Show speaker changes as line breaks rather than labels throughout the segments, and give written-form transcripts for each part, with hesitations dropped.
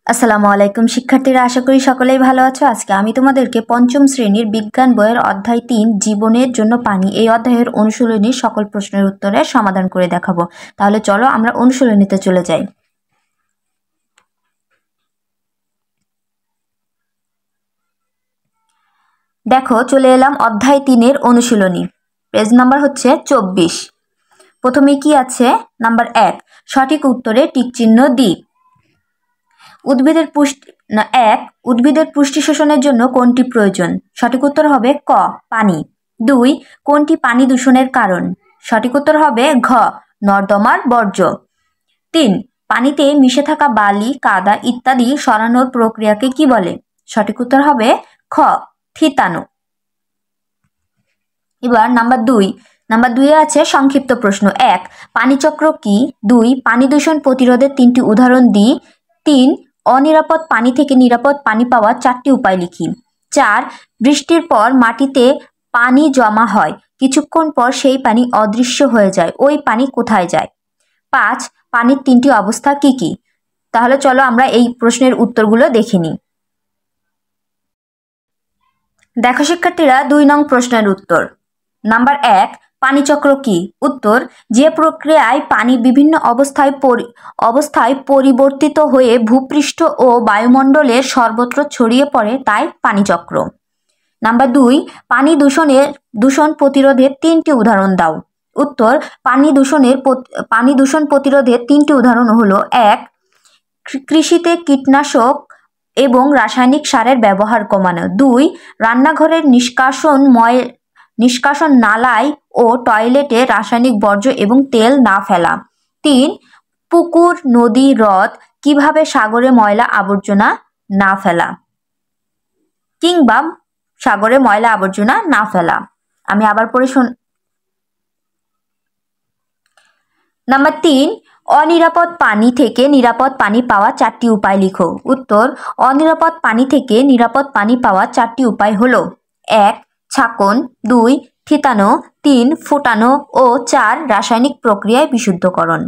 আসসালামু আলাইকুম শিক্ষার্থীরা, আশা করি সকলেই ভালো আছো। আজকে আমি তোমাদেরকে পঞ্চম শ্রেণীর বিজ্ঞান বইয়ের অধ্যায় 3 জীবনের জন্য পানি এই অধ্যায়ের অনুশীলনীর সকল প্রশ্নের উত্তরের সমাধান করে দেখাবো। তাহলে চলো আমরা অনুশীলনীতে চলে যাই। দেখো, চলে এলাম অধ্যায় 3-এর অনুশীলনী। পেজ নাম্বার হচ্ছে 24। প্রথমে কি আছে? নাম্বার 1, সঠিক উত্তরে টিক চিহ্ন দিই। উদ্ভিদের পুষ্টি শোষণের জন্য কোনটি প্রয়োজন? সঠিক উত্তর হবে ক, পানি। 2, কোনটি পানি দূষণের কারণ? সঠিক উত্তর হবে ঘ, নর্দমার বর্জ্য। 3, পানিতে মিশে থাকা বালি, কাদা ইত্যাদি সরানোর প্রক্রিয়াকে কি বলে? সঠিক উত্তর হবে খ, থিতানো। এবার নাম্বার 2 আছে সংক্ষিপ্ত প্রশ্ন। 1, পানিচক্র কি? 2, পানি দূষণ প্রতিরোধের 3টি উদাহরণ দিই। 3, অনিরাপদ পানি থেকে নিরাপদ পানি পাওয়ার 4টি উপায় লিখি। 4, বৃষ্টির পর মাটিতে পানি জমা হয়, কিছুক্ষণ পর সেই পানি অদৃশ্য হয়ে যায়, ওই পানি কোথায় যায়? 5, পানির 3টি অবস্থা কি কি? তাহলে চলো আমরা এই প্রশ্নের উত্তরগুলো দেখে নিই। দেখো শিক্ষার্থীরা, 2 নং প্রশ্নের উত্তর। নাম্বার 1, পানিচক্র কি? উত্তর, যে প্রক্রিয়ায় পানি বিভিন্ন অবস্থায় পরিবর্তিত হয়ে ভূপৃষ্ঠ ও বায়ুমণ্ডলের সর্বত্র ছড়িয়ে পড়ে তাই পানিচক্র। নাম্বার 2, দূষণ প্রতিরোধের 3টি উদাহরণ দাও। উত্তর, পানি দূষণ প্রতিরোধের 3টি উদাহরণ হলো: 1, কৃষিতে কীটনাশক এবং রাসায়নিক সারের ব্যবহার কমানো। 2, রান্নাঘরের নিষ্কাশন নালায় ও টয়লেটে রাসায়নিক বর্জ্য এবং তেল না ফেলা। 3, পুকুর, নদী, হ্রদ কিভাবে সাগরে ময়লা আবর্জনা না ফেলা আমি আবার পড়ে নাম্বার 3, অনিরাপদ পানি থেকে নিরাপদ পানি পাওয়া 4টি উপায় লিখো। উত্তর, অনিরাপদ পানি থেকে নিরাপদ পানি পাওয়া 4টি উপায় হলো: 1, ছাঁকন, 2, থিতানো, 3, ফোটানো ও 4, রাসায়নিক প্রক্রিয়ায় বিশুদ্ধকরণ।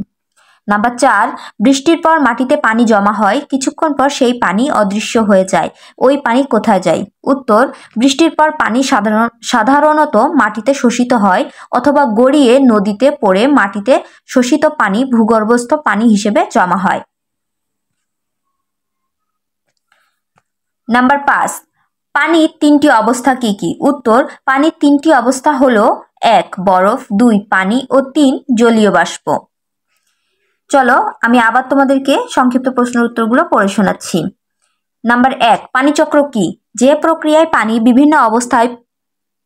নাম্বার 4, বৃষ্টির পর মাটিতে পানি জমা হয়, কিছুক্ষণ পর সেই পানি অদৃশ্য হয়ে যায়, ওই পানি কোথায় যায়? উত্তর, বৃষ্টির পর পানি সাধারণত মাটিতে শোষিত হয় অথবা গড়িয়ে নদীতে পড়ে মাটিতে শোষিত পানি ভূগর্ভস্থ পানি হিসেবে জমা হয়। নাম্বার 5, পানির 3টি অবস্থা কি কি? উত্তর, পানির 3টি অবস্থা হলো: 1, বরফ, 2, পানি ও 3, জলীয় বাষ্প। চলো আমি আবার তোমাদেরকে সংক্ষিপ্ত প্রশ্নের উত্তরগুলো পড়ে শোনাচ্ছি। নাম্বার 1, পানিচক্র কি? যে প্রক্রিয়ায় পানি বিভিন্ন অবস্থায়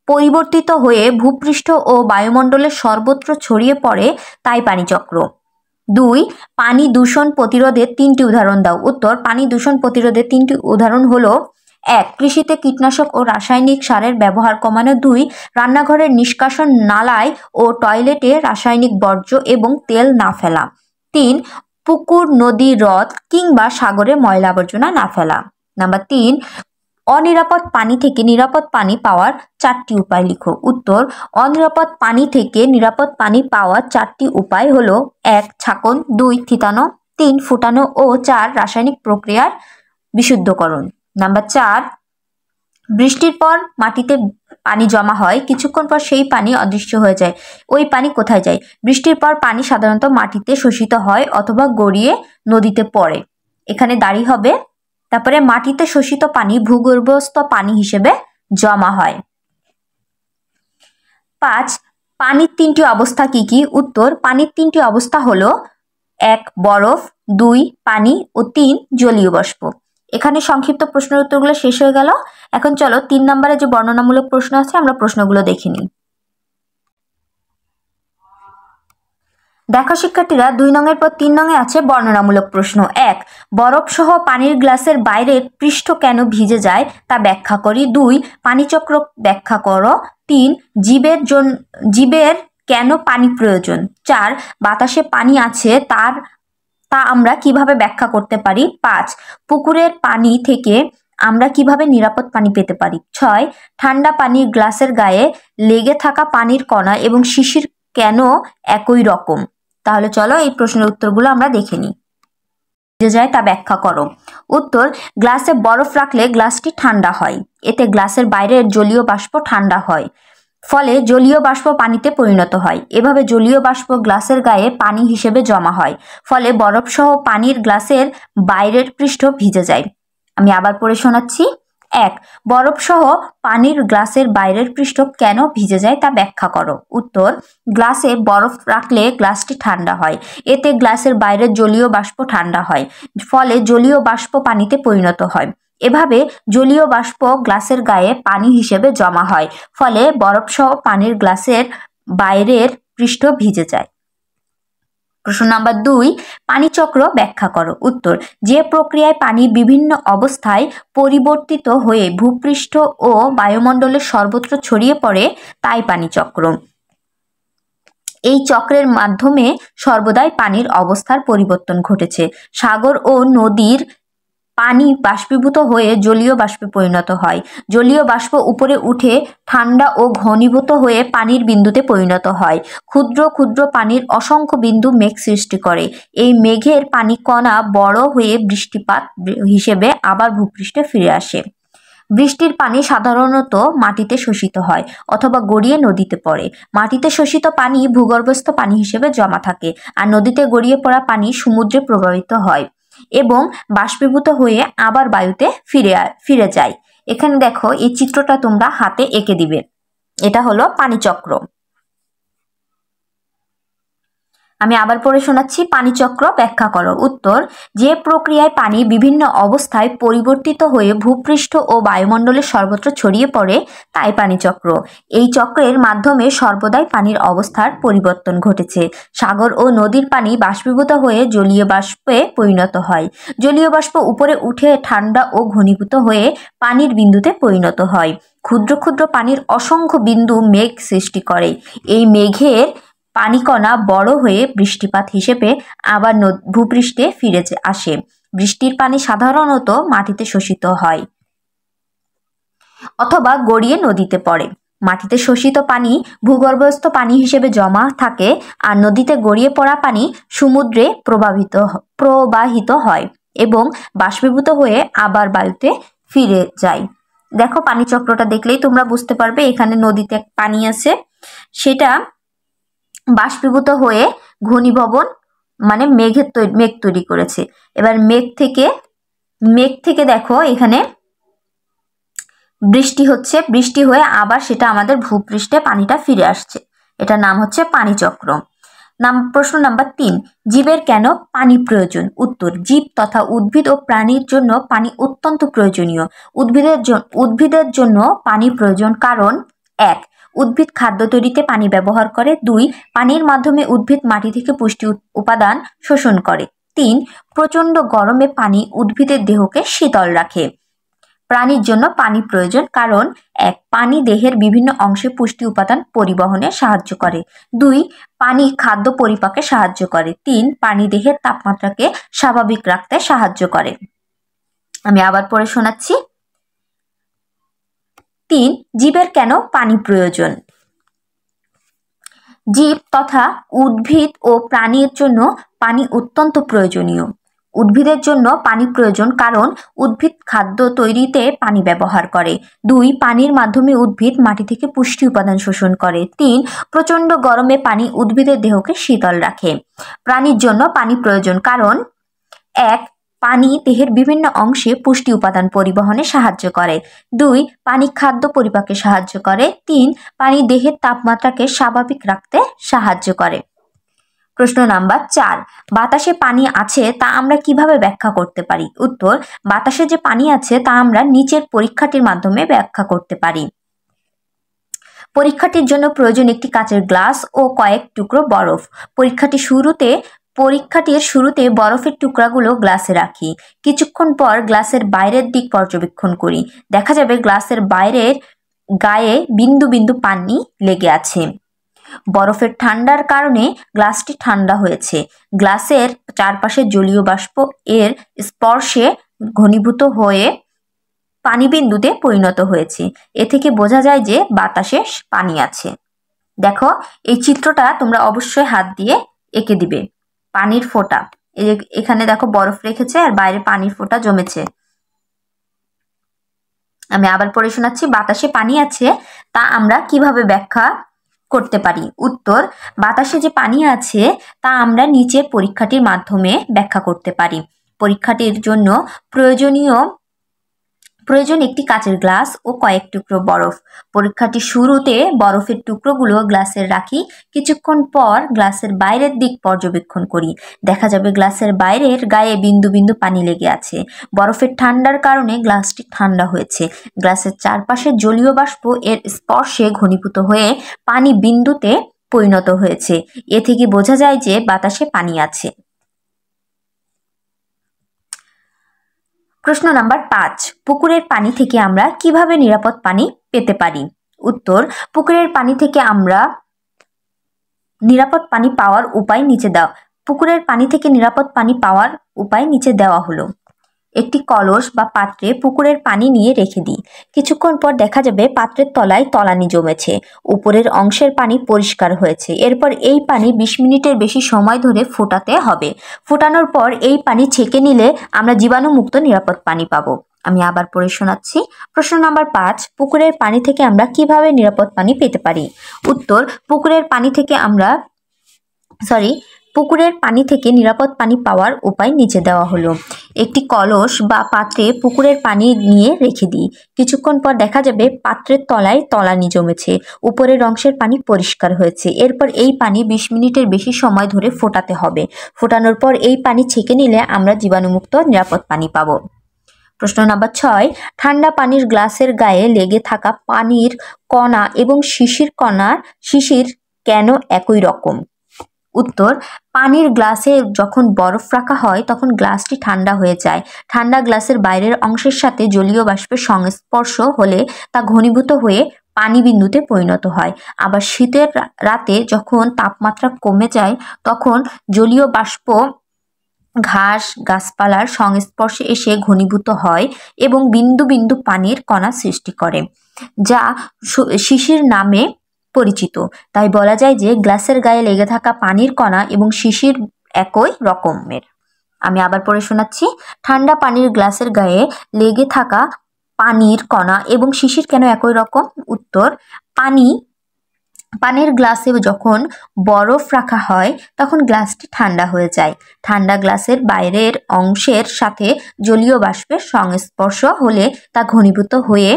পরিবর্তিত হয়ে ভূপৃষ্ঠ ও বায়ুমণ্ডলের সর্বত্র ছড়িয়ে পড়ে তাই পানিচক্র। 2, পানি দূষণ প্রতিরোধের 3টি উদাহরণ দাও। উত্তর, পানি দূষণ প্রতিরোধের 3টি উদাহরণ হলো: 1, কৃষিতে কীটনাশক ও রাসায়নিক সারের ব্যবহার কমানো। 2, রান্নাঘরের নিষ্কাশন নালায় ও টয়লেটে রাসায়নিক বর্জ্য এবং তেল না ফেলা। 3, পুকুর, নদী, হ্রদ কিংবা সাগরে ময়লা আবর্জনা না ফেলা। নাম্বার 3, অনিরাপদ পানি থেকে নিরাপদ পানি পাওয়ার 4টি উপায় লিখো। উত্তর, অনিরাপদ পানি থেকে নিরাপদ পানি পাওয়ার 4টি উপায় হলো: 1, ছাঁকন, 2, থিতানো, 3, ফোটানো ও 4, রাসায়নিক প্রক্রিয়ার বিশুদ্ধকরণ। নাম্বার 4, বৃষ্টির পর মাটিতে পানি জমা হয়, কিছুক্ষণ পর সেই পানি অদৃশ্য হয়ে যায়, ওই পানি কোথায় যায়? বৃষ্টির পর পানি সাধারণত মাটিতে শোষিত হয় অথবা গড়িয়ে নদীতে পড়ে, এখানে দাঁড়ি হবে। তারপরে মাটিতে শোষিত পানি ভূগর্ভস্থ পানি হিসেবে জমা হয়। 5, পানির 3টি অবস্থা কি কি? উত্তর, পানির 3টি অবস্থা হলো: 1, বরফ, 2, পানি ও 3, জলীয় বাষ্প। এখানে সংক্ষিপ্ত প্রশ্নের উত্তরগুলো শেষ হয়ে গেল। এখন চলো 3 নম্বরে যে বর্ণনামূলক প্রশ্ন আছে আমরা প্রশ্নগুলো দেখে নিই। দেখো শিক্ষার্থীরা, 2 নংয়ের পর 3 নংয়ে আছে বর্ণনামূলক প্রশ্ন। 1, বরফ সহ পানির গ্লাসের বাইরের পৃষ্ঠ কেন ভিজে যায় তা ব্যাখ্যা করি। 2, পানিচক্র ব্যাখ্যা করো। 3, জীবের কেন পানি প্রয়োজন। 4, বাতাসে পানি আছে তা আমরা কিভাবে ব্যাখ্যা করতে পারি। 5, পুকুরের পানি থেকে আমরা কিভাবে নিরাপদ পানি পেতে পারি। 6, ঠান্ডা পানির গ্লাসের গায়ে লেগে থাকা পানির কণা এবং শিশির কেন একই রকম। তাহলে চলো এই প্রশ্নের উত্তরগুলো আমরা দেখে নিই। যায় তা ব্যাখ্যা করো। উত্তর, গ্লাসে বরফ রাখলে গ্লাসটি ঠান্ডা হয়, এতে গ্লাসের বাইরের জলীয় বাষ্প ঠান্ডা হয়, ফলে জলীয় বাষ্প পানিতে পরিণত হয়। এভাবে জলীয় বাষ্প গ্লাসের গায়ে পানি হিসেবে জমা হয়, ফলে বরফসহ পানির গ্লাসের বাইরের পৃষ্ঠ ভিজে যায়। আমি আবার পড়ে শোনাচ্ছি। 1. বরফসহ পানির গ্লাসের বাইরের পৃষ্ঠ কেন ভিজে যায় তা ব্যাখ্যা করো। উত্তর, গ্লাসে বরফ রাখলে গ্লাসটি ঠান্ডা হয়, এতে গ্লাসের বাইরের জলীয় বাষ্প ঠান্ডা হয়, ফলে জলীয় বাষ্প পানিতে পরিণত হয়। এভাবে জলীয় বাষ্প গ্লাসের গায়ে পানি হিসেবে জমা হয়, ফলে বরফসহ পানির গ্লাসের বাইরের পৃষ্ঠ ভিজে যায়। প্রশ্ন নাম্বার 2, পানিচক্র ব্যাখ্যা করো। উত্তর, যে প্রক্রিয়ায় পানি বিভিন্ন অবস্থায় পরিবর্তিত হয়ে ভূপৃষ্ঠ ও বায়ুমণ্ডলের সর্বত্র ছড়িয়ে পড়ে তাই পানিচক্র। এই চক্রের মাধ্যমে সর্বদাই পানির অবস্থার পরিবর্তন ঘটেছে। সাগর ও নদীর পানি বাষ্পীভূত হয়ে জলীয় বাষ্পে পরিণত হয়। জলীয় বাষ্প উপরে উঠে ঠান্ডা ও ঘনীভূত হয়ে পানির বিন্দুতে পরিণত হয়। ক্ষুদ্র ক্ষুদ্র পানির অসংখ্য বিন্দু মেঘ সৃষ্টি করে। এই মেঘের পানি কণা বড় হয়ে বৃষ্টিপাত হিসেবে আবার ভূপৃষ্ঠে ফিরে আসে। বৃষ্টির পানি সাধারণত মাটিতে শোষিত হয় অথবা গড়িয়ে নদীতে পড়ে। মাটিতে শোষিত পানি ভূগর্ভস্থ পানি হিসেবে জমা থাকে, আর নদীতে গড়িয়ে পড়া পানি সমুদ্রে প্রবাহিত হয় এবং বাষ্পীভূত হয়ে আবার বায়ুতে ফিরে যায়। এখানে দেখো, এই চিত্রটা তোমরা হাতে এঁকে দিবে। এটা হলো পানিচক্র। আমি আবার পড়ে শোনাচ্ছি। পানিচক্র ব্যাখ্যা করো। উত্তর, যে প্রক্রিয়ায় পানি বিভিন্ন অবস্থায় পরিবর্তিত হয়ে ভূপৃষ্ঠ ও বায়ুমণ্ডলের সর্বত্র ছড়িয়ে পড়ে তাই পানিচক্র। এই চক্রের মাধ্যমে সর্বদাই পানির অবস্থার পরিবর্তন ঘটেছে। সাগর ও নদীর পানি বাষ্পীভূত হয়ে জলীয় বাষ্পে পরিণত হয়। জলীয় বাষ্প উপরে উঠে ঠান্ডা ও ঘনীভূত হয়ে পানির বিন্দুতে পরিণত হয়। ক্ষুদ্র ক্ষুদ্র পানির অসংখ্য বিন্দু মেঘ সৃষ্টি করে। এই মেঘের পানিকণা বড় হয়ে বৃষ্টিপাত হিসেবে আবার ভূপৃষ্ঠে ফিরে আসে। বৃষ্টির পানি সাধারণত মাটিতে শোষিত হয় অথবা গড়িয়ে নদীতে পড়ে। মাটিতে শোষিত পানি ভূগর্ভস্থ পানি হিসেবে জমা থাকে, আর নদীতে গড়িয়ে পড়া পানি সমুদ্রে প্রবাহিত হয় এবং বাষ্পীভূত হয়ে আবার বায়ুতে ফিরে যায়। দেখো, পানিচক্রটা দেখলেই তোমরা বুঝতে পারবে। এখানে নদীতে পানি আছে, সেটা বাষ্পীভূত হয়ে ঘনীভবন মানে মেঘ তৈরি করেছে। এবার মেঘ থেকে দেখো এখানে বৃষ্টি হচ্ছে, বৃষ্টি হয়ে আবার সেটা আমাদের ভূপৃষ্ঠে পানিটা ফিরে আসছে। এটার নাম হচ্ছে পানিচক্র। প্রশ্ন নাম্বার 3, জীবের কেন পানি প্রয়োজন? উত্তর, জীব তথা উদ্ভিদ ও প্রাণীর জন্য পানি অত্যন্ত প্রয়োজনীয়। উদ্ভিদের জন্য পানি প্রয়োজন কারণ 1, উদ্ভিদ খাদ্য তৈরিতে পানি ব্যবহার করে। 2, পানির মাধ্যমে উদ্ভিদ মাটি থেকে পুষ্টি উপাদান শোষণ করে। 3, প্রচণ্ড গরমে পানি উদ্ভিদের দেহকে শীতল রাখে। প্রাণীর জন্য পানি প্রয়োজন কারণ 1, পানি দেহের বিভিন্ন অংশে পুষ্টি উপাদান পরিবহনে সাহায্য করে। 2, পানি খাদ্য পরিপাকে সাহায্য করে। 3, পানি দেহের তাপমাত্রাকে স্বাভাবিক রাখতে সাহায্য করে। আমি আবার পড়ে শোনাচ্ছি। 3, জীবের কেন পানি প্রয়োজন? জীব তথা উদ্ভিদ ও প্রাণীর জন্য পানি অত্যন্ত প্রয়োজনীয়। উদ্ভিদের জন্য পানি প্রয়োজন কারণ উদ্ভিদ খাদ্য তৈরিতে পানি ব্যবহার করে। 2, পানির মাধ্যমে উদ্ভিদ মাটি থেকে পুষ্টি উপাদান শোষণ করে। 3, প্রচণ্ড গরমে পানি উদ্ভিদের দেহকে শীতল রাখে। প্রাণীর জন্য পানি প্রয়োজন কারণ 1, পানি দেহের বিভিন্ন অংশে পুষ্টি উপাদান পরিবহনে সাহায্য করে। 2, পানি খাদ্য পরিপাকে সাহায্য করে। 3, পানি দেহের তাপমাত্রাকে স্বাভাবিক রাখতে সাহায্য করে। প্রশ্ন নাম্বার 4, বাতাসে পানি আছে তা আমরা কিভাবে ব্যাখ্যা করতে পারি? উত্তর, বাতাসে যে পানি আছে তা আমরা নিচের পরীক্ষাটির মাধ্যমে ব্যাখ্যা করতে পারি। পরীক্ষাটির জন্য প্রয়োজন একটি কাচের গ্লাস ও কয়েক টুকরো বরফ। পরীক্ষাটির শুরুতে বরফের টুকরাগুলো গ্লাসে রাখি। কিছুক্ষণ পর গ্লাসের বাইরের দিক পর্যবেক্ষণ করি। দেখা যাবে গ্লাসের বাইরের গায়ে বিন্দু বিন্দু পানি লেগে আছে। বরফের ঠান্ডার কারণে গ্লাসটি ঠান্ডা হয়েছে। গ্লাসের চারপাশে জলীয় বাষ্প এর স্পর্শে ঘনীভূত হয়ে পানি বিন্দুতে পরিণত হয়েছে। এ থেকে বোঝা যায় যে বাতাসে পানি আছে। দেখো, এই চিত্রটা তোমরা অবশ্যই হাত দিয়ে এঁকে দিবে। পানির ফোঁটা, এই যে এখানে দেখো বরফ রেখেছে আর বাইরে পানির ফোঁটা জমেছে। আমি আবার পড়ে শোনাচ্ছি, বাতাসে পানি আছে তা আমরা কিভাবে ব্যাখ্যা করতে পারি? উত্তর, বাতাসে যে পানি আছে তা আমরা নিচের পরীক্ষাটির মাধ্যমে ব্যাখ্যা করতে পারি। পরীক্ষাটির জন্য প্রয়োজন একটি কাচের গ্লাস ও কয়েক টুকরো বরফ। পরীক্ষাটির শুরুতে বরফের টুকরোগুলো গ্লাসের রাখি, কিছুক্ষণ পর গ্লাসের বাইরের দিক পর্যবেক্ষণ করি। দেখা যাবে গ্লাসের বাইরের গায়ে বিন্দু বিন্দু পানি লেগে আছে। বরফের ঠান্ডার কারণে গ্লাসটি ঠান্ডা হয়েছে। গ্লাসের চারপাশে জলীয় বাষ্প এর স্পর্শে ঘনীভূত হয়ে পানি বিন্দুতে পরিণত হয়েছে। এ থেকে বোঝা যায় যে বাতাসে পানি আছে। প্রশ্ন নাম্বার 5, পুকুরের পানি থেকে আমরা কিভাবে নিরাপদ পানি পেতে পারি? উত্তর, পুকুরের পানি থেকে আমরা নিরাপদ পানি পাওয়ার উপায় নিচে দেওয়া হলো। একটি কলস বা পাত্রে পুকুরের পানি নিয়ে রেখে দিই। কিছুক্ষণ পর দেখা যাবে পাত্রের তলায় তলানি জমেছে, উপরের অংশের পানি পরিষ্কার হয়েছে। এরপর এই পানি 20 মিনিটের বেশি সময় ধরে ফোটাতে হবে। ফোটানোর পর এই পানি ছেঁকে নিলে আমরা জীবাণুমুক্ত নিরাপদ পানি পাবো। আমি আবার পড়ে শোনাচ্ছি। প্রশ্ন নাম্বার 5, পুকুরের পানি থেকে আমরা কিভাবে নিরাপদ পানি পেতে পারি? উত্তর, পুকুরের পানি থেকে নিরাপদ পানি পাওয়ার উপায় নিচে দেওয়া হলো। একটি কলস বা পাত্রে পুকুরের পানি নিয়ে রেখে দিই। কিছুক্ষণ পর দেখা যাবে পাত্রের তলায় তলানি জমেছে, উপরের অংশের পানি পরিষ্কার হয়েছে। এরপর এই পানি 20 মিনিটের বেশি সময় ধরে ফোটাতে হবে। ফোটানোর পর এই পানি ছেঁকে নিলে আমরা জীবাণুমুক্ত নিরাপদ পানি পাবো। প্রশ্ন নাম্বার 6, ঠান্ডা পানির গ্লাসের গায়ে লেগে থাকা পানির কণা এবং শিশির কেন একই রকম? উত্তর, পানির গ্লাসে যখন বরফ রাখা হয় তখন গ্লাসটি ঠান্ডা হয়ে যায়। ঠান্ডা গ্লাসের বাইরের অংশের সাথে জলীয় বাষ্পের সংস্পর্শ হলে তা ঘনীভূত হয়ে পানি বিন্দুতে পরিণত হয়। আবার শীতের রাতে যখন তাপমাত্রা কমে যায় তখন জলীয় বাষ্প ঘাস গাছপালার সংস্পর্শে এসে ঘনীভূত হয় এবং বিন্দু বিন্দু পানির কণা সৃষ্টি করে, যা শিশির নামে পরিচিত। তাই বলা যায় যে গ্লাসের গায়ে লেগে থাকা পানির কণা এবং শিশির একই রকমের। আমি আবার পড়ে শোনাচ্ছি। ঠান্ডা পানির গ্লাসের গায়ে লেগে থাকা পানির কণা এবং শিশির কেন একই রকম? উত্তর, পানির গ্লাসে যখন বরফ রাখা হয় তখন গ্লাসটি ঠান্ডা হয়ে যায়। ঠান্ডা গ্লাসের বাইরের অংশের সাথে জলীয় বাষ্পের সংস্পর্শ হলে তা ঘনীভূত হয়ে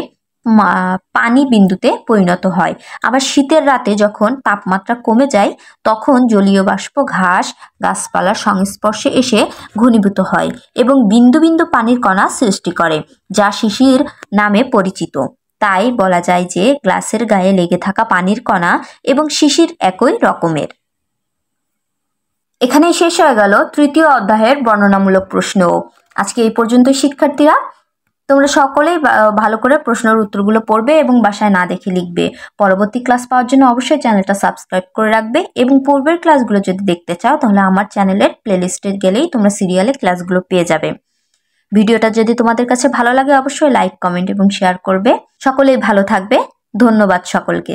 পানি বিন্দুতে পরিণত হয়। আবার শীতের রাতে যখন তাপমাত্রা কমে যায় তখন জলীয় বাষ্প ঘাস গাছপালার সংস্পর্শে এসে ঘনীভূত হয় এবং বিন্দু বিন্দু পানির কণা সৃষ্টি করে, যা শিশির নামে পরিচিত। তাই বলা যায় যে গ্লাসের গায়ে লেগে থাকা পানির কণা এবং শিশির একই রকমের। এখানেই শেষ হয়ে গেল তৃতীয় অধ্যায়ের বর্ণনামূলক প্রশ্ন। আজকে এই পর্যন্ত শিক্ষার্থীরা, তোমরা সকলেই ভালো করে প্রশ্নের উত্তরগুলো পড়বে এবং বাসায় না দেখে লিখবে। পরবর্তী ক্লাস পাওয়ার জন্য অবশ্যই চ্যানেলটা সাবস্ক্রাইব করে রাখবে এবং পূর্বের ক্লাসগুলো যদি দেখতে চাও তাহলে আমার চ্যানেলের প্লেলিস্টে গেলেই তোমরা সিরিয়ালে ক্লাসগুলো পেয়ে যাবে। ভিডিওটা যদি তোমাদের কাছে ভালো লাগে অবশ্যই লাইক কমেন্ট এবং শেয়ার করবে। সকলেই ভালো থাকবে। ধন্যবাদ সকলকে।